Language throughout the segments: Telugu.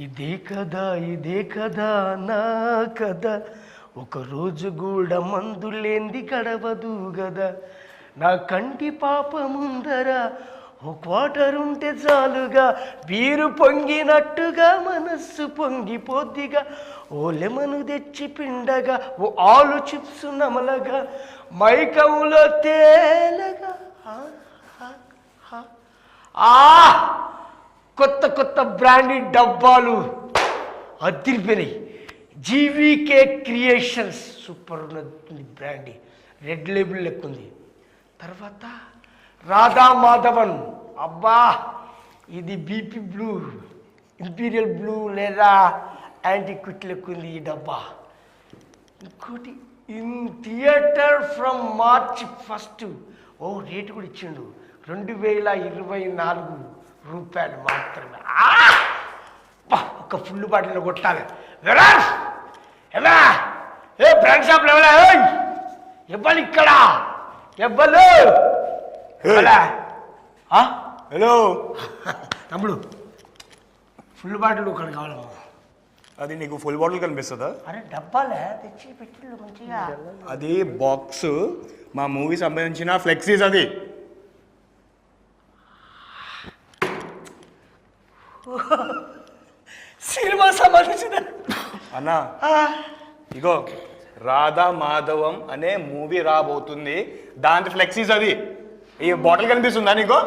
ఇదే కదా నా కథ ఒక రోజు కూడా మందులేంది గడవదు గదా నా కంటి పాప ముందర ఓ క్వార్టర్ ఉంటే చాలుగా వీరు పొంగినట్టుగా మనస్సు పొంగిపోద్దిగా ఓ లెమను తెచ్చి పిండగా ఓ ఆలు చిప్స్ నమలగా మైకంలో తేలగా కొత్త కొత్త బ్రాండెడ్ డబ్బాలు అదిరిపోయినాయి. జీవీకే క్రియేషన్స్ సూపర్ ఉన్నది బ్రాండ్, రెడ్ లేబుల్ లెక్క ఉంది. తర్వాత రాధా మాధవన్, అబ్బా ఇది బీపీ బ్లూ, ఇంపీరియల్ బ్లూ లేదా యాంటిక్విట్ లెక్క ఉంది ఈ డబ్బా. ఇంకోటి ఇన్ థియేటర్ ఫ్రమ్ మార్చ్ 1 ఓ రేటు కూడా ఇచ్చిండు, 2024 రూపాయలు మాత్రమే. ఒక ఫుల్ బాటిల్ కొట్టాలి. ఏ బ్రాండ్ షాప్ లెవెలా ఇవ్వాలి ఇక్కడ ఇవ్వలు. హలో తమ్ముడు, ఫుల్ బాటిల్ ఒకటి కావాలమ్మా. అది నీకు ఫుల్ బాటిల్ కనిపిస్తుందా? అరే డబ్బాలే తెచ్చి పెట్టిండు మంచిగా. అది బాక్స్, మా మూవీ సంబంధించిన ఫ్లెక్సీస్. అది సినిమా సంబంధించిన అన్నా, ఇగో రాధా మాధవం అనే మూవీ రాబోతుంది, దాంట్లో ఫ్లెక్సీస్. అది ఈ బాటిల్ కనిపిస్తుందా నీకు?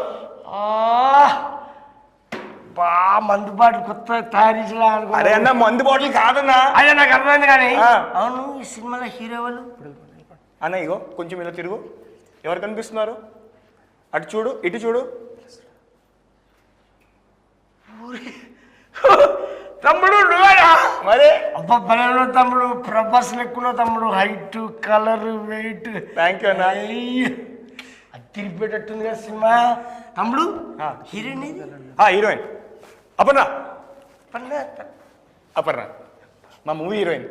బా మందు బాటిల్ కొత్త తయారు చేసినా. అరే అన్న, మందు బాటిల్ కాదన్నా. అదే నాకు అర్థమైంది కానీ. అవును, ఈ సినిమాలో హీరో వాళ్ళు అన్న ఇగో కొంచెం ఇలా తిరుగు, ఎవరు కనిపిస్తున్నారు? అటు చూడు, ఇటు చూడు. తమ్ముడు నువ్వేనా? మరి అబ్బా బలంలో తమ్ముడు, ప్రభాస్ లెక్కున్న తమ్ముడు, height colour weight. Thank you అన్న. అది తిరిగిపోయేటట్టుంది కదా సినిమా. తమ్ముడు హీరోయిన్ హీరోయిన్ అపర్ణ. అపర్ణ మా మూవీ హీరోయిన్.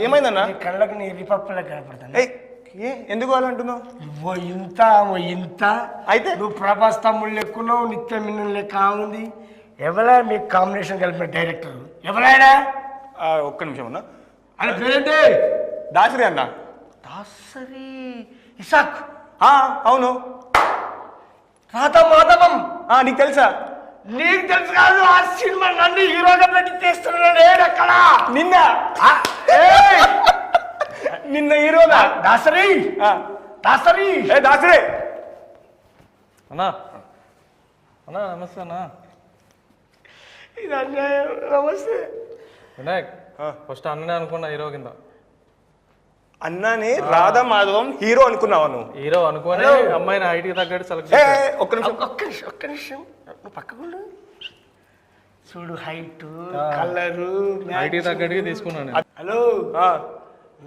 ఏమైందన్నా? కళ్ళకి నీ రిపప్పులా కనపడతాను. ఎందుకు అలా అంటున్నావు? ఓ ఇంత అయితే నువ్వు ప్రభాస్ తమ్ముడు లెక్కున్నావు, నిత్య మిన్నన్ లెక్క ఉంది. ఎవరా మీకు కాంబినేషన్ కలిపిన డైరెక్టర్ ఎవరైనా? ఒక్క నిమిషం అన్న. అని పేరేంటి? దాసరి అన్న. దాసరి ఇసాక్. అవును. రాధా మాధవం నీకు తెలుసా? నీకు తెలుసు కాదు, ఆ సినిమా నన్ను హీరోగా పెట్టి తీస్తున్నాడు. ఏడక్కడ నిన్న నిన్న హీరోనా? దాసరి దాసరి దాసరి అన్నా. అన్నా నమస్తే అన్నా. ఇది అన్యాయం. నమస్తే వినాయక్. ఫస్ట్ అన్ననే అనుకున్నా హీరో కింద. అన్నాని రాధా మాధవం హీరో అనుకున్నావా నువ్వు? హీరో అనుకోని అమ్మాయిని హైట్కి తగ్గట్టు సెలెక్ట్. ఒక్క నిమిషం నువ్వు పక్కకు చూడు, హైట్ కలరు హైట్కి తగ్గట్టుగా తీసుకున్నాను. Hello,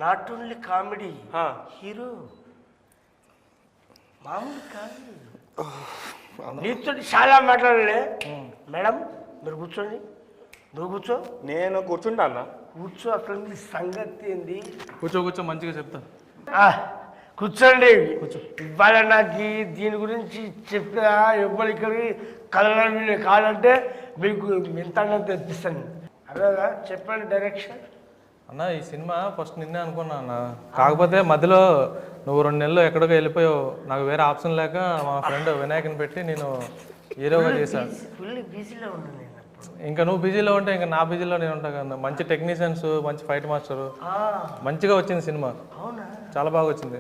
not only comedy, hero మామూలు కాదు. నీతో చాలా మాట్లాడలే. మేడం మీరు కూర్చోండి, నువ్వు కూర్చో. నేను కూర్చుంటా అన్న. కూర్చో, అక్కడ సంగతి ఏంది? కూర్చో మంచిగా చెప్తా. కూర్చోండి. ఇవాళ నాకు దీని గురించి చెప్పిన ఎవ్వరు ఇక్కడికి కలర్ కావాలంటే మీకు ఎంత తెప్పిస్తాను. అదేగా చెప్పండి డైరెక్షన్. అన్న ఈ సినిమా ఫస్ట్ నిన్నే అనుకున్నా అన్న, కాకపోతే మధ్యలో నువ్వు 2 నెలలు ఎక్కడికో వెళ్ళిపోయావు. నాకు వేరే ఆప్షన్ లేక మా ఫ్రెండ్ వినాయకుని పెట్టి నేను హీరోగా చేశాను. ఫుల్ బిజీలో ఉన్నాను. ఇంకా నువ్వు బిజీలో ఉంటే ఇంకా నా బిజీలో నేను ఉంటాను కదా. మంచి టెక్నీషియన్స్, మంచి ఫైట్ మాస్టరు, మంచిగా వచ్చింది సినిమా. అవునా? చాలా బాగా వచ్చింది.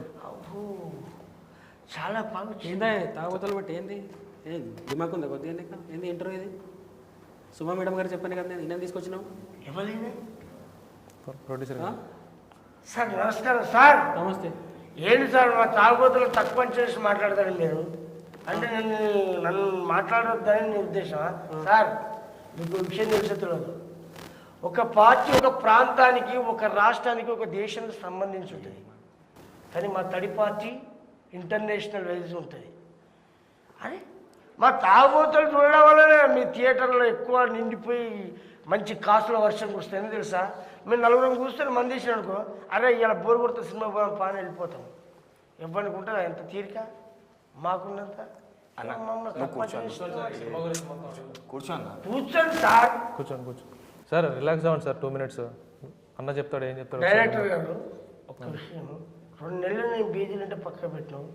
చాలా బాగా. ఏందా తాగుబోతులు బట్టి ఏంది దిమాక్ ఉందా కొద్దిగా? ఏంది ఇంటర్వ్యూ ఇది? సుమా మేడం గారు చెప్పాను కదా, నేను తీసుకొచ్చినావు. ఎవరైనా ప్రొడ్యూసర్ సార్ నమస్కారం. సార్ నమస్తే. ఏంటి సార్ మా తాగుబోతులు తక్కువ చేసి మాట్లాడతారు మీరు? అంటే నన్ను మాట్లాడొద్దని నీ ఉద్దేశమా? సార్ మీకు విషయం తెలిసేది, ఒక పార్టీ ఒక ప్రాంతానికి, ఒక రాష్ట్రానికి, ఒక దేశానికి సంబంధించి ఉంటుంది. కానీ మా తడి పార్టీ ఇంటర్నేషనల్ వైజ్ ఉంటుంది. అని మా తాగుబోతులు చూడడం వల్లనే మీ థియేటర్లో ఎక్కువ నిండిపోయి మంచి కాసుల వర్షం కురుస్తుంది తెలుసా? మేము 4 కూర్చొని మంది వేసినాం అనుకో, అరే ఇలా బోరు కొడుతుంది సినిమా పోదాం పాని వెళ్ళిపోతాం. ఇవ్వడానికి ఉంటుందా ఎంత తీరిక? మాకున్నంత అన్న నువ్వు కూర్చో కూర్చో అన్న. కూర్చోండి సార్. కూర్చోండి సార్, రిలాక్స్ అవ్వండి సార్. 2 minutes అన్న చెప్తాడు, ఏం చెప్తాడు. డైరెక్టర్ గారు ఒక విషయం, 2 నెలలు నేను బీజీలు అంటే పక్క పెట్టినావు.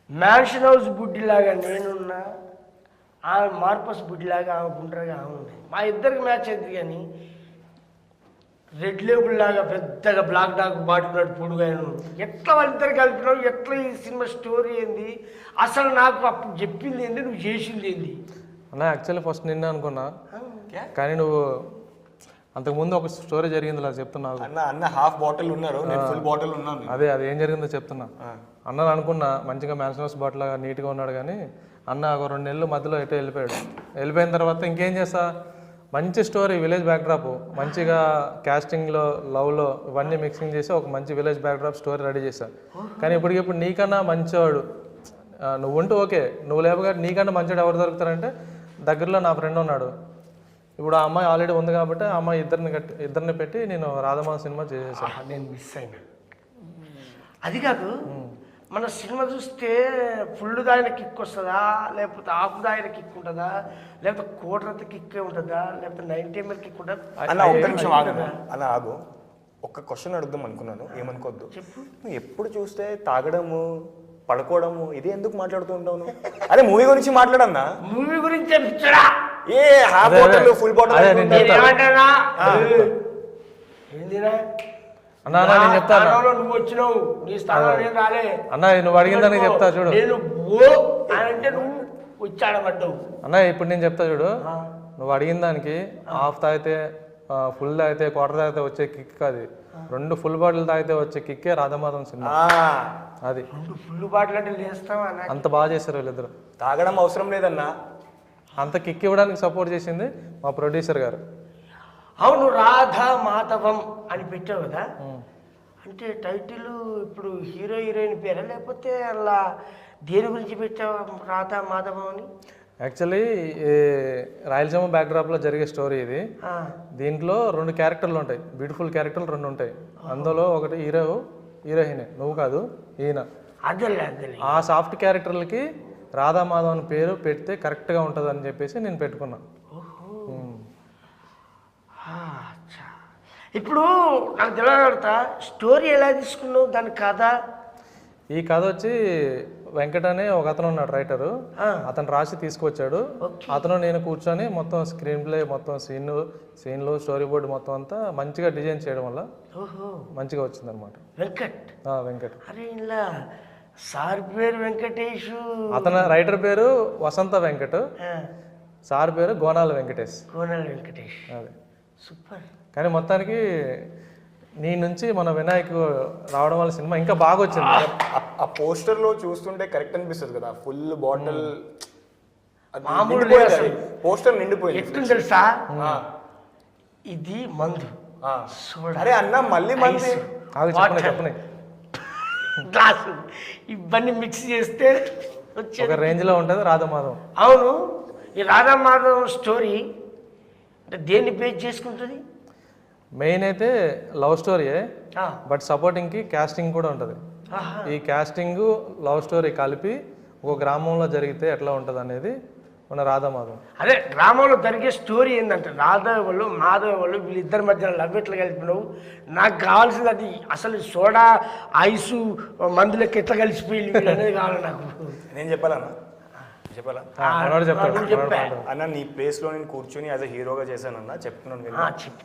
మ్యాన్షన్ హౌస్ బుడ్డిలాగా నేనున్నా, ఆమె మార్పస్ బుడ్డిలాగా ఆమె గుండ్రగా ఆమె ఉంది. మా ఇద్దరికి మ్యాచ్ అయింది. కానీ రెడ్ లేబుల్ లాగా పెద్దగా బ్లాక్ డాక్ బాటున్నాడు పొడుగా. ఎట్లా వాళ్ళిద్దరు కలిపినావు? ఎట్లా ఈ సినిమా స్టోరీ ఏంది? అసలు నాకు అప్పుడు చెప్పింది ఏంది, నువ్వు చేసింది ఏంది? అన్న యాక్చువల్లీ ఫస్ట్ నిన్నే అనుకున్నా, కానీ నువ్వు అంతకుముందు ఒక స్టోరీ జరిగింది అలా చెప్తున్నా. అన్న హాఫ్ బాటిల్ ఉన్నారు, నేను ఫుల్ బాటిల్ ఉన్నాను. అదే ఏం జరిగిందో చెప్తున్నా. అన్న అనుకున్నా మంచిగా మ్యాన్షన్ హౌస్ బాటిల్ లాగా నీట్గా ఉన్నాడు, కానీ అన్న ఒక 2 నెలలు మధ్యలో ఎటో వెళ్ళిపోయిన తర్వాత ఇంకేం చేస్తా, మంచి స్టోరీ, విలేజ్ బ్యాక్డ్రాప్, మంచిగా క్యాస్టింగ్లో, లవ్లో ఇవన్నీ మిక్సింగ్ చేసి ఒక మంచి విలేజ్ బ్యాక్డ్రాప్ స్టోరీ రెడీ చేశా. కానీ ఇప్పటికిప్పుడు నీకన్నా మంచివాడు నువ్వు ఉంటూ ఓకే, నువ్వు లేవగా నీకన్నా మంచివాడు ఎవరు దొరుకుతారంటే దగ్గరలో నా ఫ్రెండ్ ఉన్నాడు. ఇప్పుడు ఆ అమ్మాయి ఆల్రెడీ ఉంది కాబట్టి ఆ అమ్మాయి ఇద్దరిని పెట్టి నేను రాధమాధవ్ సినిమా చేసేసాను. నేను మిస్ అయినా. అది కాదు, మన సినిమా చూస్తే ఫుల్ దాయిన కిక్ వస్తుందా, లేకపోతే హాఫ్ దాయిన కిక్ ఉంటుందా, లేకపోతే కోటరంత కిక్కే ఉంటుందా, లేకపోతే 90 ml కిక్ ఉంటుందా? అన్న ఒక్క నిమిషం ఆగు అన్న, ఆగు. ఒక్క క్వశ్చన్ అడుగుదాం అనుకున్నాను, ఏమనుకోవద్దు. చెప్పు. నువ్వు ఎప్పుడు చూస్తే తాగడము, పడుకోవడము, ఇది ఎందుకు మాట్లాడుతూ ఉంటావు నువ్వు? అదే మూవీ గురించి మాట్లాడన్నా. మూవీ గురించి పిచ్చడా? ఏ హాఫ్ బాటిల్ ఫుల్ బాటిల్ ఏమంటానా? ఏందిరా అన్నా నేను చెప్తాను. నువ్వు వచ్చినావు, నీ స్థానంలో నేను రాలే. అన్న నువ్వు అడిగిందని చెప్తా చూడు. నేను అంటే నువ్వు వచ్చాడబడ్డావు. అన్న ఇప్పుడు నేను చెప్తా చూడు, నువ్వు అడిగిన దానికి హాఫ్ తాగితే, ఫుల్ తాగితే, క్వార్టర్ తాగితే వచ్చే కిక్ కాదు, 2 full బాటిల్ తాగితే వచ్చే కిక్కే రాధమాధవ్ సినిమా. అది 2 full బాటిల్ అంటే లేస్తావా? అంత బాగా చేశారు వీళ్ళిద్దరు. తాగడం అవసరం లేదన్నా, అంత కిక్ ఇవ్వడానికి సపోర్ట్ చేసింది మా ప్రొడ్యూసర్ గారు. అవును, రాధా మాధవం అని పెట్టావు కదా, అంటే టైటిల్ ఇప్పుడు హీరో హీరోయిన్ పేరా, లేకపోతే అలా దేని గురించి పెట్టావు రాధా మాధవం అని? యాక్చువల్లీ రాయలసీమ బ్యాక్డ్రాప్లో జరిగే స్టోరీ ఇది. దీంట్లో 2 క్యారెక్టర్లు ఉంటాయి, బ్యూటిఫుల్ క్యారెక్టర్లు 2 ఉంటాయి. అందులో ఒకటి హీరోయిన్, నువ్వు కాదు ఈయన. అదే ఆ సాఫ్ట్ క్యారెక్టర్లకి రాధా మాధవ్ అని పేరు పెడితే కరెక్ట్గా ఉంటుంది అని చెప్పేసి నేను పెట్టుకున్నా. ఇప్పుడు నాకు తెలియతా స్టోరీ ఎలా తీసుకున్నావు, దాని కథ? ఈ కథ వచ్చి వెంకట్ అనే ఒక అతను ఉన్నాడు రైటరు, అతను రాసి తీసుకొచ్చాడు. అతను నేను కూర్చొని మొత్తం స్క్రీన్ ప్లే, మొత్తం సీన్లు స్టోరీ బోర్డు మొత్తం అంతా మంచిగా డిజైన్ చేయడం వల్ల మంచిగా వచ్చింది అనమాట. వెంకట్. అరే ఇలా సార్ పేరు వెంకటేష్, అతను రైటర్ పేరు వసంత వెంకట్, సార్ పేరు గోనాల వెంకటేష్. అదే సూపర్. కానీ మొత్తానికి నీ నుంచి మన వినాయక్ రావడం వల్ల సినిమా ఇంకా బాగా వచ్చింది. ఆ పోస్టర్ లో చూస్తుంటే కరెక్ట్ అనిపిస్తుంది కదా, ఫుల్ బాటిల్ పోస్టర్ నిండిపోయింది. ఎట్లుంది తెలుసా, ఇది మందు. అరే అన్న మళ్ళీ మంది చెప్పని గ్లాసు ఇవన్నీ మిక్స్ చేస్తే ఒక రేంజ్ లో ఉంటుంది రాధామాధవ్. అవును, ఈ రాధామాధవ్ స్టోరీ అంటే దేన్ని బేస్ చేసుకుంటుంది? మెయిన్ అయితే లవ్ స్టోరీయే, బట్ సపోర్టింగ్కి కాస్టింగ్ కూడా ఉంటుంది. ఈ కాస్టింగ్ లవ్ స్టోరీ కలిపి ఒక గ్రామంలో జరిగితే ఎట్లా ఉంటుంది అనేది మన రాధామాధవ్. అదే గ్రామంలో జరిగే స్టోరీ ఏంటంటే రాధవ్ వాళ్ళు మాధవ్ వాళ్ళు వీళ్ళిద్దరి మధ్య లవ్ ఎట్లా కలిపినావు, నాకు కావాల్సింది అది. అసలు సోడా ఐసు మందులకి ఎట్లా కలిసిపోయి అనేది కావాలి నాకు. నేను చెప్పాలన్నా అన్న, నీ ప్లేస్ లో నేను కూర్చొని యాజ్ అ హీరోగా చేశానన్నా, చెప్తున్నాను.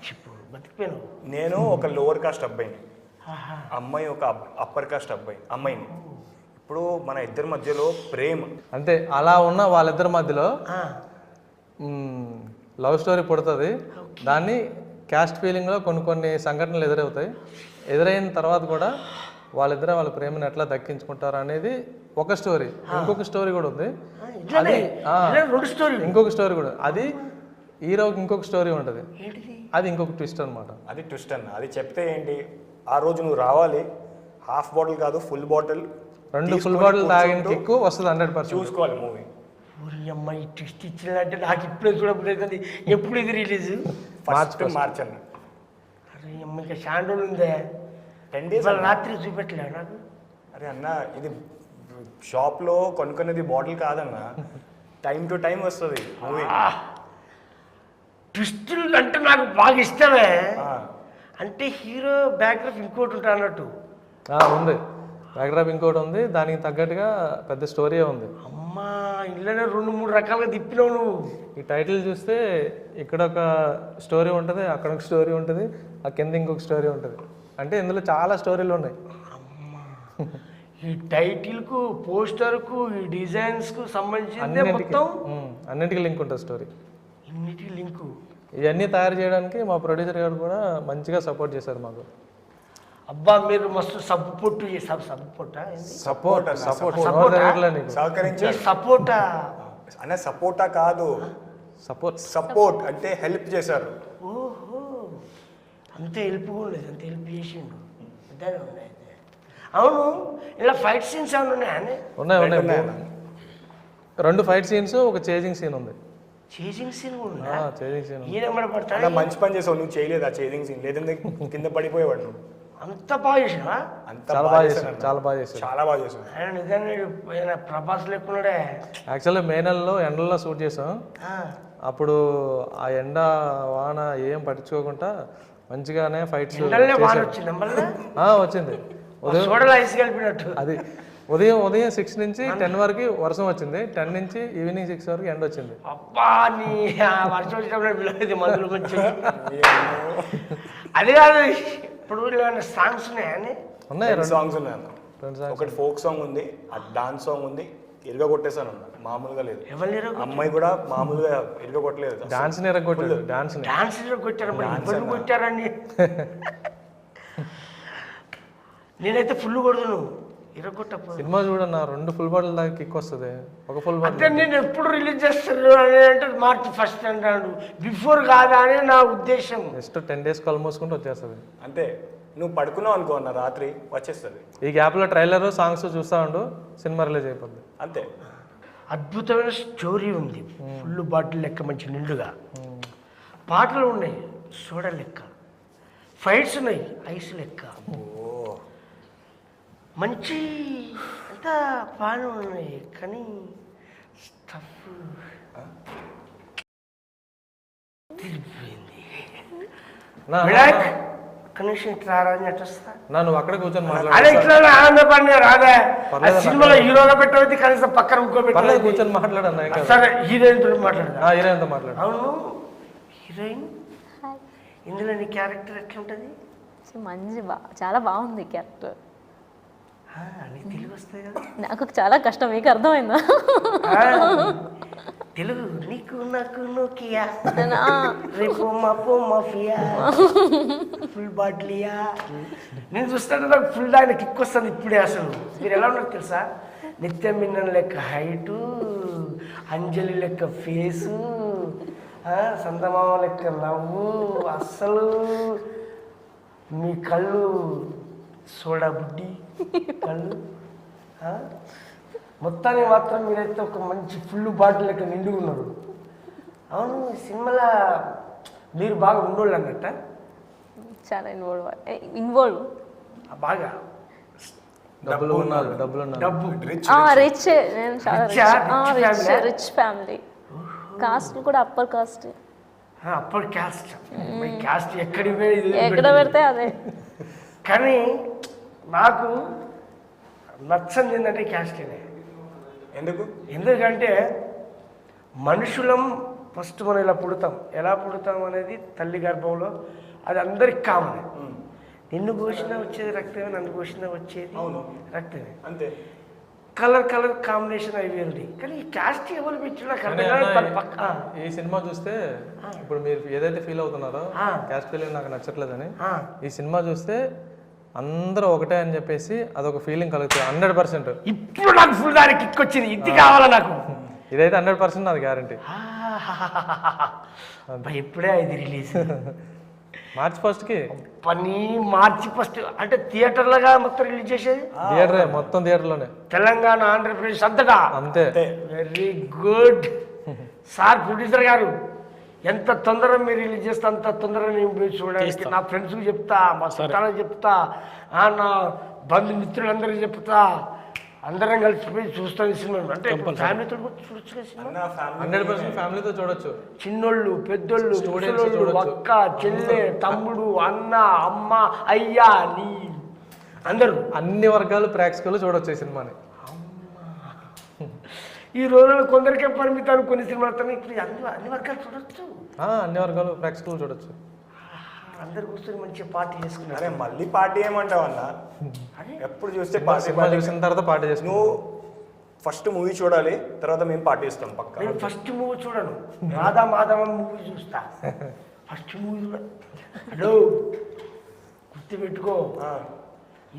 చెప్పు బతికిపోయాను. నేను ఒక లోవర్ కాస్ట్ అబ్బాయిని, అమ్మాయి ఒక అప్పర్ కాస్ట్ అమ్మాయిని. ఇప్పుడు మన ఇద్దరి మధ్యలో ప్రేమ అంతే, అలా ఉన్న వాళ్ళిద్దరి మధ్యలో లవ్ స్టోరీ పుడుతుంది. దాన్ని క్యాస్ట్ ఫీలింగ్లో కొన్ని సంఘటనలు ఎదురవుతాయి. ఎదురైన తర్వాత కూడా వాళ్ళిద్దరే వాళ్ళ ప్రేమను ఎట్లా దక్కించుకుంటారు అనేది ఒక స్టోరీ. ఇంకొక స్టోరీ కూడా ఉంది, ఇంకొక స్టోరీ కూడా. అది హీరోకి ఇంకొక స్టోరీ ఉంటుంది, అది ఇంకొక ట్విస్ట్ అనమాట. అది ట్విస్ట్ అన్న, అది చెప్తే ఏంటి, ఆ రోజు నువ్వు రావాలి, హాఫ్ బాటిల్ కాదు ఫుల్ బాటిల్, 2 full బాటిల్ తాగిన కిక్కు వస్తుంది 100%. చూసుకోవాలి మూవీ. అమ్మాయి ట్విస్ట్ ఇచ్చినట్టే నాకు ఇప్పుడే చూడబోతుంది. ఎప్పుడు ఇది రిలీజ్? మార్చ్ అన్న. అరే అమ్మ, ఇంకా షాండోలు ఉందే, 10 days రాత్రి చూపెట్టలే నాకు. అరే అన్న, ఇది షాప్లో కొనుక్కునేది బాటిల్ కాదన్న, టైం టు టైం వస్తుంది మూవీ. ట్విస్టులు అంటే నాకు బాగా ఇష్టమే. అంటే హీరో బ్యాక్గ్రౌండ్ ఇంకోటి ఉంటా అన్నట్టు. ఉంది బ్యాక్డ్రాప్ ఇంకోటి ఉంది, దానికి తగ్గట్టుగా పెద్ద స్టోరీ ఉంది. అమ్మా ఇళ్ళనే 2-3 రకాలుగా తిప్పినావు నువ్వు. ఈ టైటిల్ చూస్తే ఇక్కడ ఒక స్టోరీ ఉంటుంది, అక్కడ ఒక స్టోరీ ఉంటుంది, ఆ కింద ఇంకొక స్టోరీ ఉంటుంది. అంటే ఇందులో చాలా స్టోరీలు ఉన్నాయి. ఈ టైటిల్కు, పోస్టర్కు, ఈ డిజైన్స్కు సంబంధించిందే మొత్తం అన్నింటికి లింక్ ఉంటుంది స్టోరీ. ఇన్నిటికి లింకు. ఇవన్నీ తయారు చేయడానికి మా ప్రొడ్యూసర్ గారు కూడా మంచిగా సపోర్ట్ చేశారు మాకు. అబ్బా మీరు మస్తు సబ్బు పొట్టు సబ్బు పొట్ట సపోర్ట్ సహకరించారు. సపోర్టా అన్న సపోర్టా కాదు, సపోర్ట్ అంటే హెల్ప్ చేశారు. ఓహో అంతే హెల్ప్ కూడా లేదు, అంత హెల్ప్ చేసిండు. అదే ఉన్నాయి. అవును ఇలా ఫైట్ సీన్స్ ఏమైనా ఉన్నాయని? ఉన్నాయి. 2 ఫైట్ సీన్స్, ఒక చేజింగ్ సీన్ ఉంది. చేజింగ్ సీన్ కూడా చేజింగ్ సీన్ ఈయన పడతాడు. మంచి పని చేసావు, నువ్వు చేయలేదు ఆ చేజింగ్ సీన్, లేదంటే కింద పడిపోయేవాడు నువ్వు. అంత బాగా చేసినా? చాలా బాగా చేశాను, చాలా బాగా చేశాను, చాలా బాగా చేశాను. ఆయన నిజంగా ప్రభాస్ లేకున్నాడే. యాక్చువల్లీ మే నెలలో ఎండల్లో షూట్ చేసాం. అప్పుడు ఆ ఎండ వాన ఏం పట్టించుకోకుండా మంచిగానే ఫైట్స్ వచ్చింది. అది ఉదయం 6 నుంచి 10 వరకు వర్షం వచ్చింది, 10 నుంచి ఈవినింగ్ 6 వరకు ఎండ వచ్చింది. అది కాదు, ఇప్పుడు సాంగ్స్ ఉన్నాయని? ఉన్నాయి, 2 సాంగ్స్ ఉన్నాయి అన్న. ఒకటి ఫోక్ సాంగ్ ఉంది, డాన్స్ సాంగ్ ఉంది. ఇరుగా కొట్టేసాను అన్న, మామూలుగా లేదు. అమ్మాయి కూడా మామూలుగా ఇరుగా కొట్టలేదు, డాన్స్ కొట్టారు. డాన్స్ కొట్టారని నేనైతే ఫుల్ కొడుతును. సినిమా చూడన్నా 2 ఫుల్ బాటిల్ దాకా కిక్ వస్తుంది. ఒక ఫుల్ బాటిల్ అంటే నేను ఎప్పుడు రిలీజ్ చేస్తాను అని అంటే March 1 అంటాడు, బిఫోర్ కాదా అని నా ఉద్దేశం. జస్ట్ 10 days కళ్ళు మూసుకుంటూ వచ్చేస్తుంది అంతే. నువ్వు పడుకున్నావు అనుకో అన్న, రాత్రి వచ్చేస్తుంది. ఈ గ్యాప్లో ట్రైలర్ సాంగ్స్ చూస్తా ఉండు, సినిమా రిలీజ్ అయిపోద్ది అంతే. అద్భుతమైన స్టోరీ ఉంది, ఫుల్ బాటిల్ లెక్క మంచి నిండుగా పాటలు ఉన్నాయి, సోడా లెక్క ఫైట్స్ ఉన్నాయి, ఐస్ లెక్క మంచి అంతా బాగానే ఉన్నాయి. కానీ స్టఫ్ తిరిగిపోయింది. కనీసం ఇట్లా ఆరాధన వస్తా నువ్వు అక్కడ కూర్చొని అదే ఇట్లా ఆనందపడినా రాదా? సినిమాలో హీరోగా పెట్టవచ్చు, కనీసం పక్కన ఇంకోబెట్టాలి, కూర్చొని మాట్లాడన్నా. సరే హీరోయిన్ తో మాట్లాడదా? హీరోయిన్తో మాట్లాడు. అవును హీరోయిన్, ఇందులో నీ క్యారెక్టర్ ఎట్లుంటది? మంచి చాలా బాగుంది క్యారెక్టర్. నీకు తెలుగు వస్తుంది కదా? నాకు చాలా కష్టం, మీకు అర్థమైందా? తెలుగు నీకు నాకు నోకియా రేపు మాపో మాఫియా ఫుల్ బాటిలియా. నేను చూస్తాను నాకు ఫుల్ ఆయన కిక్ వస్తుంది ఇప్పుడే. అసలు మీరు ఎలా ఉన్నారు తెలుసా? నిత్యం మిన్నన్ లెక్క హైటు, అంజలి లెక్క ఫేసు, సందమామ లెక్క నవ్వు, అస్సలు మీ కళ్ళు సోడా బుడ్డి కళ్ళు. మొత్తానికి మాత్రం మీరైతే ఒక మంచి ఫుల్ బాటిల్ లెక్క నిండుగా ఉన్నారు. అవును సినిమాలో మీరు బాగా ఉండోళ్ళు అన్నట్ట? చాలా ఇన్వాల్వ్ బాగా డబ్బు రిచ్. నేను చాలా రిచ్ ఫ్యామిలీ. కాస్ట్ కూడా అప్పర్ కాస్ట్. అప్పర్ క్యాస్ట్ ఎక్కడ పెడితే అదే. కానీ నాకు నచ్చంది ఏంటంటే క్యాస్ట్నే. ఎందుకంటే మనుషులం ఫస్ట్ మనం ఇలా పుడతాం, ఎలా పుడతాం అనేది తల్లి గర్భంలో అది అందరికి కామన్. నిన్ను కోసినా వచ్చేది రక్తమే, నన్ను కోసినా వచ్చేది రక్తమే. అంతే. కలర్ కాంబినేషన్ అవి ఉంది. కానీ ఈ క్యాస్ట్ ఎవరు పెట్టినా ఈ సినిమా చూస్తే ఇప్పుడు మీరు ఏదైతే ఫీల్ అవుతున్నారో క్యాస్ట్ ఫీలింగ్ నాకు నచ్చట్లేదని, ఈ సినిమా చూస్తే అందరూ ఒకటే అని చెప్పేసి అదొక ఫీలింగ్ కలుగుతుంది 100%. ఇప్పుడు నాకు ఫుల్ దానికి కిక్ వచ్చింది, ఇది కావాలా నాకు. ఇదైతే 100% నాది గ్యారంటీ. ఇప్పుడే ఇది రిలీజ్ March 1కి. March 1 అంటే థియేటర్లుగా మొత్తం రిలీజ్ చేసేది? థియేటరే, మొత్తం థియేటర్లోనే, తెలంగాణ ఆంధ్రప్రదేశ్ అంతటా. అంతే. వెరీ గుడ్ సార్ ప్రొడ్యూసర్ గారు. ఎంత తొందరగా మీరు రిలీజ్ చేస్తే అంత తొందరగా నేను చూడడానికి నా ఫ్రెండ్స్కి చెప్తా, మా చుట్టాలకు చెప్తా, నా బంధుమిత్రులందరికీ చెప్తా. అందరం కలిసిపోయి చూస్తాం ఈ సినిమా. అంటే ఫ్యామిలీతో చూడొచ్చు కదా సినిమా. 100% ఫ్యామిలీతో చూడొచ్చు. చిన్నోళ్ళు, పెద్దోళ్ళు, Students ముసలోళ్ళు, చూడొచ్చు. అక్క, చెల్లె, తమ్ముడు, అన్న, అమ్మ, అయ్యా, నీ అందరూ అన్ని వర్గాలు ప్రేక్షకులు చూడొచ్చు ఈ సినిమాని. ఈ రోజుల్లో కొందరికే పరిమితాలు కొన్ని సినిమాలు. ఇప్పుడు అన్ని వర్గాలు చూడొచ్చు, అన్ని వర్గాలు ప్రేక్షకులు చూడొచ్చు. అందరు కూర్చొని మంచిగా పార్టీ చేసుకున్నారు. అరే మళ్ళీ పార్టీ ఏమంటావు అన్న? ఎప్పుడు చూస్తే పార్టీ సినిమా చూసిన తర్వాత పార్టీ చేసుకున్నాం. నువ్వు ఫస్ట్ మూవీ చూడాలి, తర్వాత మేము పార్టీ ఇస్తాం పక్క. నేను ఫస్ట్ మూవీ చూడను, రాధా మాధవ మూవీ చూస్తా. ఫస్ట్ మూవీ చూడ. హలో గుర్తుపెట్టుకో,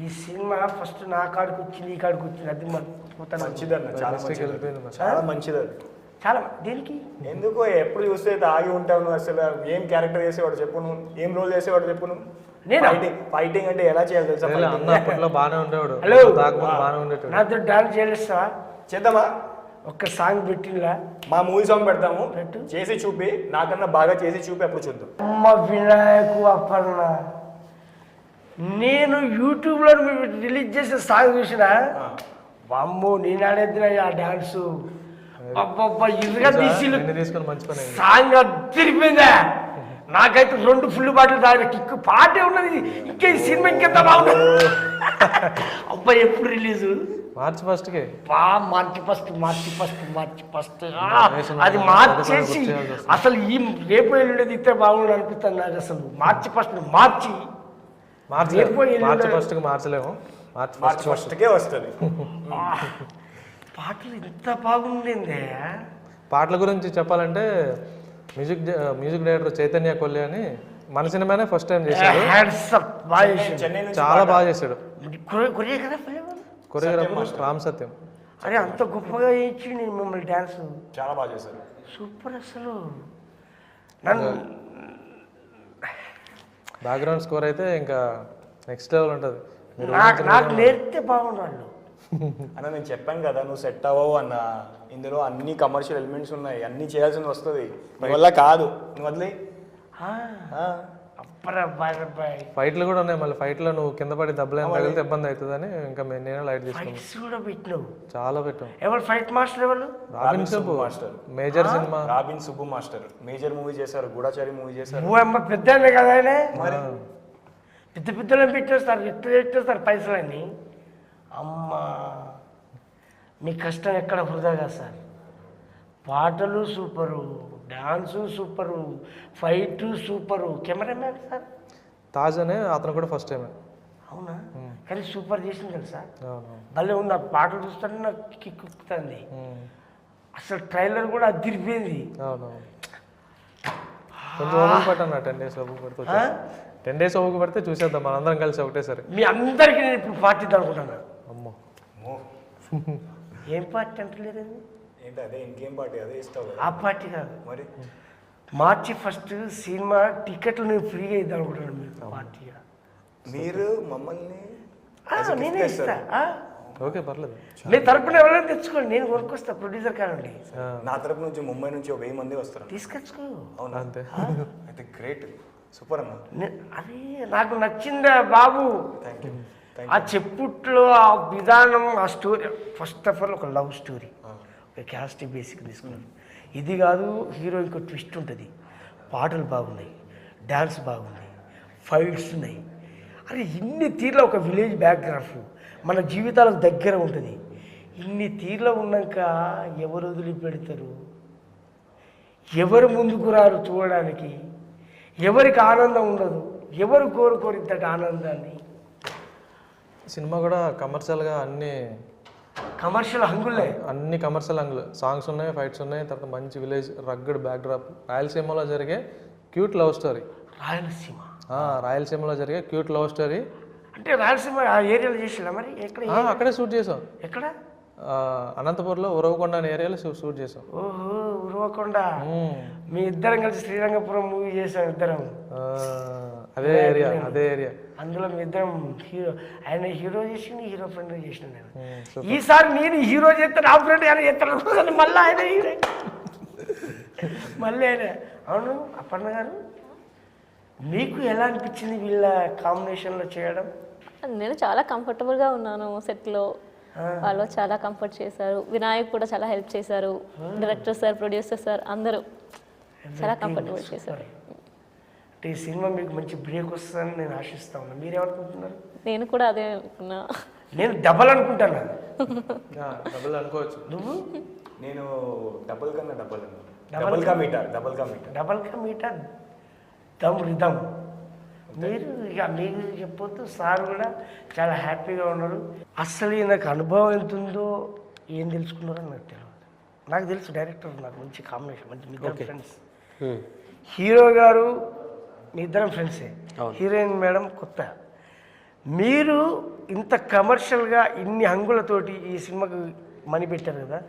ఈ సినిమా ఫస్ట్ నా కాడికి వచ్చింది, ఈ కాడికి వచ్చింది. అది మంచిదన్న, చాలా మంచిది, చాలా మంచిది అది. చాలా దేనికి ఎందుకు ఎప్పుడు చూస్తే ఆగి ఉంటావు నువ్వు? అసలు ఏం క్యారెక్టర్ చేసేవాడు చెప్పు, నువ్వు ఏం రోల్ చేసేవాడు చెప్పు. నువ్వు ఫైటింగ్ అంటే ఎలా చేయాలి తెలుసా? అన్న అప్పట్లో బాగానే ఉండేవాడు. హలో బాగానే ఉండేవాడు. నాతో డాన్స్ చేస్తావా? చేద్దామా? ఒక్క సాంగ్ పెట్టిలా, మా మూవీ సాంగ్ పెడతాము, చేసి చూపి, నాకన్నా బాగా చేసి చూపి, అప్పుడు చూద్దాం. అమ్మ వినాయకు అప్పన్న, నేను యూట్యూబ్లో రిలీజ్ చేసిన సాంగ్ చూసినా, అమ్మో నేను ఆడేద్దిన ఆ డాన్స్. అబ్బబ్బా ఇరుగా తీసుకొని మంచి పని. సాంగ్ తిరిగిపోయిందా? నాకైతే 2 ఫుల్ బాటిల్ తాగిన కిక్కు పాటే ఉన్నది. ఇంకా ఈ సినిమా ఇంకెంత బాగుంది. అబ్బాయి ఎప్పుడు రిలీజు? మార్చి 1కి. మార్చి ఫస్ట్ అది మార్చేసి అసలు ఈ రేపు ఎల్లుండేది ఇస్తే బాగుండు అనిపిస్తుంది నాకు. అసలు మార్చి 1కి మార్చలేము. మార్చి 1కే వస్తుంది. పాటలు ఇంత బాగుండిందే. పాటల గురించి చెప్పాలంటే మ్యూజిక్ డైరెక్టర్ చైతన్య కొల్లి అని మన సినిమానే ఫస్ట్ టైం చేశాడు. చాలా బాగా చేశాడు. కొరియోగ్రాఫర్ రామ్ సత్యం. అరే అంత గొప్పగా చేయించి మిమ్మల్ని డాన్స్ చాలా బాగా చేశారు. సూపర్. అసలు బ్యాక్గ్రౌండ్ స్కోర్ అయితే ఇంకా నెక్స్ట్ లెవెల్ ఉంటుంది. నాకు నేర్పితే బాగుండాలి. అన్న నేను చెప్పాను కదా, నువ్వు సెట్ అవ్వవు అన్న. ఇందులో అన్ని కమర్షియల్ ఎలిమెంట్స్ ఉన్నాయి, అన్ని చేయాల్సింది వస్తుంది, నీ వల్ల కాదు, నువ్వు వదిలే. ఫైట్లు కూడా ఉన్నాయి. మళ్ళీ ఫైట్లో నువ్వు కింద పడి దెబ్బలేని తగిలితే ఇబ్బంది అవుతుందని ఇంకా నేనే లైట్ తీసుకున్నాను. చాలా పెట్టాం. ఎవరు ఫైట్ మాస్టర్? ఎవరు? Robin Subbu master. Major cinema robin Subbu master major movie చేశారు, గూఢచారి మూవీ చేశారు. పెద్ద కదా ఆయన. పెద్ద పెద్దలను పెట్టేస్తారు, పెట్టేస్తారు పైసలన్నీ. అమ్మా మీ కష్టం ఎక్కడ వృధాగా సార్. పాటలు super, dance super, fight super, cameraman sir Taj అనే అతను కూడా ఫస్ట్ టైం. అవునా? కానీ సూపర్ చేసింది తెలుసా, భలే ఉంది. ఆ పాటలు చూస్తుంటే నాకు కిక్కుతుంది. అసలు ట్రైలర్ కూడా అదిరిపోయింది. కొంచెం ఓపిక పట్టాను, 10 days ఓపిక పడితే 10 days ఓపిక పడితే చూసేద్దాం మనందరం కలిసి ఒకటేసారి. మీ అందరికీ నేను ఇప్పుడు పార్టీ అనుకుంటున్నాను. అమ్మో ఏం పార్టీ అంటలేదు? ఏంటి అదే? ఇంకేం పార్టీ? అదే ఇస్తావు ఆ పార్టీ కాదు మరి. మార్చి 1 సినిమా టికెట్లు నేను ఫ్రీగా ఇద్దాం అనుకుంటున్నాను. మీరు పార్టీగా మీరు మమ్మల్ని నేనే ఇస్తా. ఓకే పర్లేదు. మీ తరపున ఎవరైనా తెచ్చుకోండి, నేను కొనుక్కొస్తా. ప్రొడ్యూసర్ కానండి. నా తరపు నుంచి ముంబై నుంచి 1000 మంది వస్తారు. తీసుకొచ్చుకో. అవునా? అంతే. అయితే గ్రేట్, సూపర్ అన్న. అది నాకు నచ్చిందా బాబు. Thank you. ఆ చెప్పుట్లో ఆ విధానం, ఆ స్టోరీ. ఫస్ట్ ఆఫ్ ఆల్ ఒక లవ్ స్టోరీ, ఒక క్యాస్ట్ బేసిక్ తీసుకున్నాను. ఇది కాదు, హీరో ఇంకో ట్విస్ట్ ఉంటుంది. పాటలు బాగున్నాయి, డ్యాన్స్ బాగున్నాయి, ఫైట్స్ ఉన్నాయి. అరే ఇన్ని తీర్ల ఒక విలేజ్ బ్యాక్గ్రౌండ్ మన జీవితాలకు దగ్గర ఉంటుంది. ఇన్ని తీర్ల ఉన్నాక ఎవరు వదిలిపెడతారు? ఎవరు ముందుకు రారు చూడడానికి? ఎవరికి ఆనందం ఉండదు? ఎవరు కోరుకోరు ఇంతటి ఆనందాన్ని? సినిమా కూడా కమర్షియల్గా కమర్షియల్ హంగులే, అన్ని కమర్షియల్ హంగులు. సాంగ్స్ ఉన్నాయి, ఫైట్స్ ఉన్నాయి, తర్వాత మంచి విలేజ్ రగ్గడ్ బ్యాక్డ్రాప్. రాయలసీమలో జరిగే క్యూట్ లవ్ స్టోరీ. రాయలసీమలో జరిగే క్యూట్ లవ్ స్టోరీ. అంటే రాయలసీమ ఆ ఏరియాలో చేసినా మరి? ఎక్కడ? అక్కడే షూట్ చేసాం. ఎక్కడ? అనంతపూర్లో ఉరవకొండ అనే ఏరియాలో షూట్ చేసాం. ఓహో, ఉరవకొండ. మీ ఇద్దరం కలిసి శ్రీరంగపురం మూవీ చేసాం ఇద్దరం. అదే ఏరియా. అందులో మీ ఇద్దరం హీరో. ఆయన హీరో చేసింది, హీరో ఫ్రెండ్ చేసిన నేను. ఈసారి నేను హీరో చేస్తాను, ఆ ఫ్రెండ్ ఆయన చేస్తాను, మళ్ళీ ఆయన హీరో, మళ్ళీ ఆయన. అవును అపర్ణ గారు, మీకు ఎలా అనిపించింది వీళ్ళ కాంబినేషన్లో చేయడం? నేను చాలా కంఫర్టబుల్గా ఉన్నాను సెట్లో. వాళ్ళు చాలా కంఫర్ట్ చేశారు. వినాయక్ కూడా చాలా హెల్ప్ చేశారు. డైరెక్టర్ సార్, ప్రొడ్యూసర్ సార్ అందరూ చాలా కంఫర్టబుల్ చేశారు. అంటే ఈ సినిమా మీకు మంచి బ్రేక్ వస్తుందని నేను ఆశిస్తా ఉన్నాను. మీరేమనుకుంటున్నారు? నేను కూడా అదే అనుకున్నా. నేను డబల్ అనుకుంటాను. డబుల్ అనుకోవచ్చు. నువ్వు? నేను డబుల్ కా మీటర్ దమ్ రిధమ్. మీరు ఇక మీకు చెప్పొద్దు. సార్ కూడా చాలా హ్యాపీగా ఉన్నారు. అసలు నాకు అనుభవం ఎంత ఉందో ఏం తెలుసుకున్నారో నాకు తెలియదు. నాకు తెలుసు డైరెక్టర్ నాకు మంచి కాంబినేషన్, మంచి మీ ఇద్దరం ఫ్రెండ్స్. హీరో గారు మీ ఇద్దరం ఫ్రెండ్సే, హీరోయిన్ మేడం కొత్త. మీరు ఇంత కమర్షియల్గా ఇన్ని హంగులతోటి ఈ సినిమాకు మనీ పెట్టారు కదా,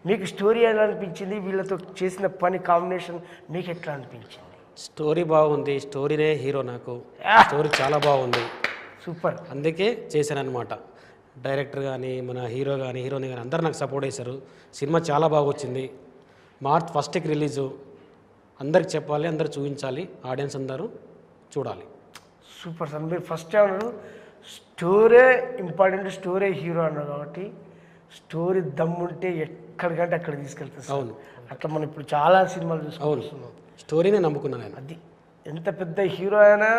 మీకు స్టోరీ ఎలా అనిపించింది? వీళ్ళతో చేసిన పని కాంబినేషన్ మీకు ఎట్లా అనిపించింది? స్టోరీ బాగుంది, స్టోరీనే హీరో నాకు. స్టోరీ చాలా బాగుంది, సూపర్. అందుకే చేశాను అనమాట. డైరెక్టర్ కానీ, మన హీరో కానీ, హీరోయిన్ కానీ అందరూ నాకు సపోర్ట్ చేశారు. సినిమా చాలా బాగా వచ్చింది. మార్చ్ 1కి రిలీజు. అందరికి చెప్పాలి, అందరు చూపించాలి, ఆడియన్స్ అందరూ చూడాలి. Super sir. మీరు ఫస్ట్ అన్నారు స్టోరీ ఇంపార్టెంట్, స్టోరీ హీరో అన్నారు కాబట్టి స్టోరీ దమ్ముంటే ఎక్కడికంటే అక్కడ తీసుకెళ్తారు. అవును, అట్లా మనం ఇప్పుడు చాలా సినిమాలు చూసుకుంటున్నాం. స్టోరీనే నమ్ముకున్నాను నేను. అది ఎంత పెద్ద హీరో అయినా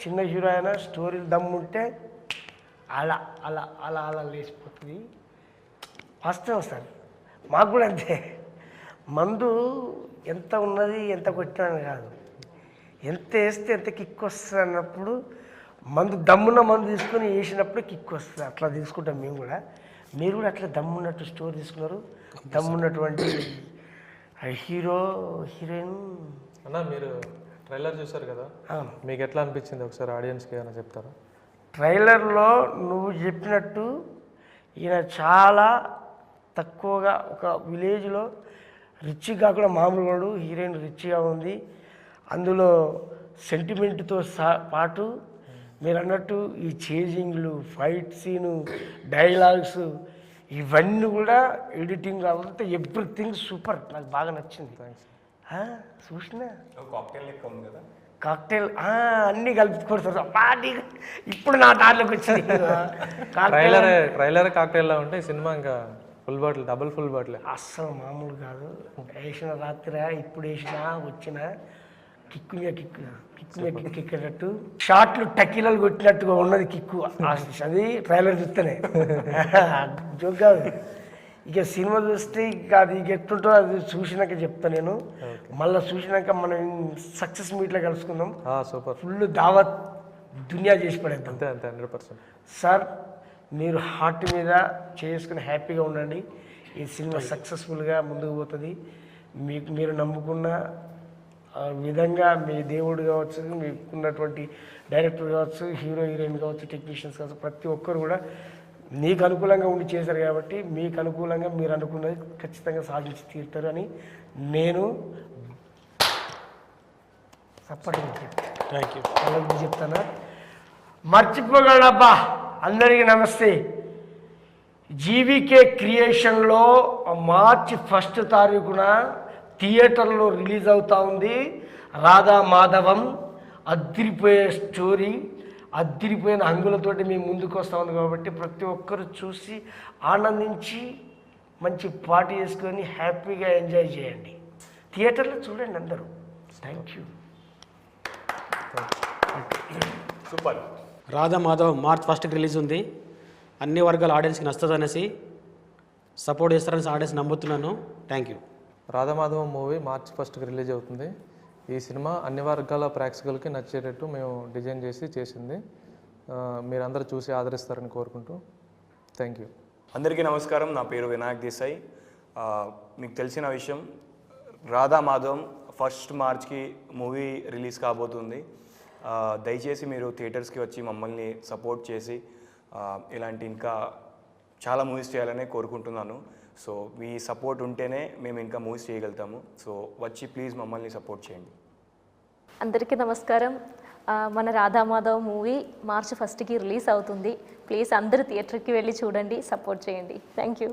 చిన్న హీరో అయినా స్టోరీ దమ్ముంటే అలా అలా అలా అలా లేచిపోతుంది. వాస్తవం సార్, మాకు కూడా అంతే. మందు ఎంత ఉన్నది ఎంత కొట్టినా కాదు, ఎంత వేస్తే ఎంత కిక్ వస్తుంది అన్నప్పుడు మందు దమ్మున్న మందు తీసుకొని వేసినప్పుడు కిక్ వస్తుంది. అట్లా తీసుకుంటాం మేము కూడా. మీరు కూడా అట్లా దమ్మున్నట్టు స్టోరీ తీసుకున్నారు. దమ్మున్నటువంటి హీరో హీరోయిన్. అన్న మీరు ట్రైలర్ చూసారు కదా, మీకు ఎట్లా అనిపించింది ఒకసారి ఆడియన్స్కి ఏమైనా చెప్తారా? ట్రైలర్లో నువ్వు చెప్పినట్టు ఈయన చాలా తక్కువగా ఒక విలేజ్లో రిచ్ కాకుండా మామూలు వాడు, హీరోయిన్ రిచ్గా ఉంది. అందులో సెంటిమెంట్తో పాటు మీరు అన్నట్టు ఈ చేజింగ్లు, ఫైట్ సీను, డైలాగ్స్ ఇవన్నీ కూడా ఎడిటింగ్ అంతా ఎవ్రీథింగ్ సూపర్. నాకు బాగా నచ్చింది. చూసినా కాక్టైల్ అన్నీ కలిపి కొడతారు. ఇప్పుడు నా దారిలోకి వచ్చింది. ట్రైలర్ కాక్టైల్లా ఉంటే సినిమా ఇంకా full bottle, double full bottle. అస్సలు మామూలు కాదు. వేసిన రాత్రి ఇప్పుడు వేసినా వచ్చినా కిక్కు మీద కిక్కు ఎక్కేటట్టు షార్ట్లు టకీలలు కొట్టినట్టుగా ఉన్నది కిక్కు. అది ట్రైలర్ చూస్తేనే జోక్ కాదు. ఇక సినిమా చూస్తే ఇక అది ఎట్టుంటో అది చూసినాక చెప్తా నేను. మళ్ళీ చూసినాక మనం సక్సెస్ మీట్లో కలుసుకుందాం. సూపర్. ఫుల్ దావత్ దునియా చేసి పడేద్దాం. అంతే అంతే 100%. సార్ మీరు హార్ట్ మీద చేసుకుని హ్యాపీగా ఉండండి. ఈ సినిమా సక్సెస్ఫుల్గా ముందుకు పోతుంది. మీరు నమ్ముకున్న విధంగా మీ దేవుడు కావచ్చు, మీకున్నటువంటి డైరెక్టర్ కావచ్చు, హీరో హీరోయిన్ కావచ్చు, టెక్నీషియన్స్ కావచ్చు, ప్రతి ఒక్కరు కూడా నీకు అనుకూలంగా ఉండి చేశారు కాబట్టి మీకు అనుకూలంగా మీరు అనుకున్నది ఖచ్చితంగా సాధించి తీరుతారు అని నేను థ్యాంక్ యూ చెప్తాను. మర్చిపోగలబ్బా. అందరికీ నమస్తే. జీవీకే క్రియేషన్లో మార్చి 1 తారీఖున థియేటర్లో రిలీజ్ అవుతా ఉంది రాధా మాధవం. అద్దిరిపోయే స్టోరీ, అద్దిరిపోయిన హంగులతోటి మేము ముందుకు వస్తూ ఉంది కాబట్టి ప్రతి ఒక్కరు చూసి ఆనందించి మంచి పార్టీ చేసుకొని హ్యాపీగా ఎంజాయ్ చేయండి. థియేటర్లో చూడండి అందరూ. Thank you. Super. Radha Madhav March 1కి రిలీజ్ ఉంది. అన్ని వర్గాల ఆడియన్స్కి నచ్చుతుంది అనేసి సపోర్ట్ చేస్తారని ఆడియన్స్ నమ్ముతున్నాను. Thank you. Radhamadhavam movie March 1కి రిలీజ్ అవుతుంది. ఈ సినిమా అన్ని వర్గాల ప్రేక్షకులకి నచ్చేటట్టు మేము డిజైన్ చేసింది. మీరందరూ చూసి ఆదరిస్తారని కోరుకుంటూ థ్యాంక్ యూ. అందరికీ నమస్కారం. నా పేరు వినాయక్ దేశాయ్. మీకు తెలిసిన విషయం, రాధా మాధవం 1 మార్చ్కి మూవీ రిలీజ్ కాబోతుంది. దయచేసి మీరు థియేటర్స్కి వచ్చి మమ్మల్ని సపోర్ట్ చేసి ఇలాంటి ఇంకా చాలా మూవీస్ చేయాలని కోరుకుంటున్నాను. సో మీ సపోర్ట్ ఉంటేనే మేము ఇంకా మూవీస్ చేయగలుగుతాము. సో వచ్చి ప్లీజ్ మమ్మల్ని సపోర్ట్ చేయండి. అందరికీ నమస్కారం. మన రాధామాధవ్ మూవీ మార్చి 1కి రిలీజ్ అవుతుంది. ప్లీజ్ అందరూ థియేటర్కి వెళ్ళి చూడండి, సపోర్ట్ చేయండి. Thank you.